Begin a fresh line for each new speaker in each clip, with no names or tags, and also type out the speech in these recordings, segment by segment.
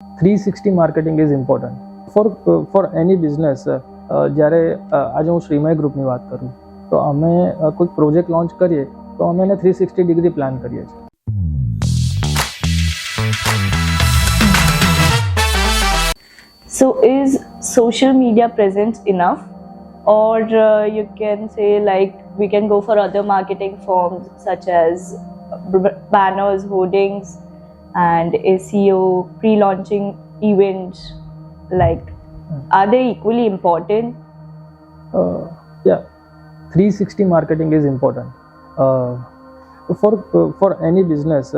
360 marketing is important for any business. જ્યારે આજે હું શ્રીમય ગ્રુપની વાત કરું તો અમે કોઈ પ્રોજેક્ટ લોન્ચ કરીએ તો અમે એને 360 ડિગ્રી પ્લાન કરીએ છીએ.
So is social media presence enough, or you can say like we can go for other marketing forms such as banners, hoardings, and SEO, pre-launching events? Like, are they equally important?
Yeah, 360 marketing is important for any business.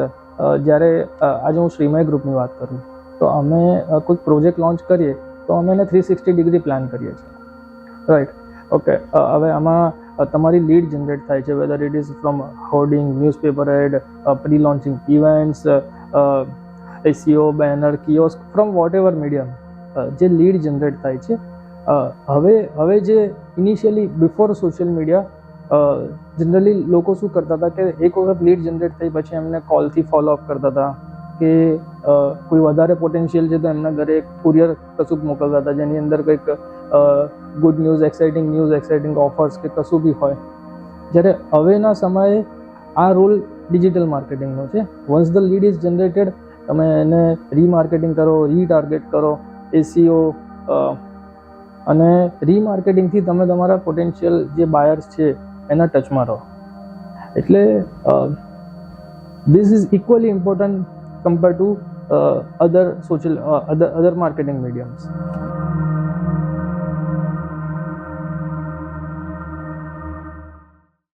જ્યારે આજે હું શ્રીમય ગ્રુપની વાત કરું તો અમે કોઈ project launch કરીએ તો અમે એને 360 ડિગ્રી પ્લાન કરીએ છીએ, રાઈટ? ઓકે, હવે આમાં તમારી લીડ જનરેટ થાય છે, whether it is from hoarding, newspaper ad, pre launching events, SEO, banner, kiosk, from whatever medium. જે લીડ જનરેટ થાય છે, હવે જે initially before social media generally લોકો શું કરતા હતા કે એક વખત લીડ જનરેટ થઈ પછી એમને કોલથી ફોલોઅપ કરતા હતા કે કોઈ વધારે પોટેન્શિયલ છે તો એમના ઘરે એક કુરિયર કશુંક મોકલતા હતા જેની અંદર કંઈક ગુડ ન્યૂઝ, એક્સાઇટિંગ ઓફર્સ કે કશું બી હોય. જ્યારે હવેના સમયે આ રોલ ડિજિટલ માર્કેટિંગનો છે. Once the lead is generated, તમે એને રીમાર્કેટિંગ કરો, રીટાર્ગેટ કરો, SEO, અને રીમાર્કેટિંગથી તમે તમારા પોટેન્શિયલ જે બાયર્સ છે એના ટચમાં રહો. એટલે this is equally important compare to other marketing mediums.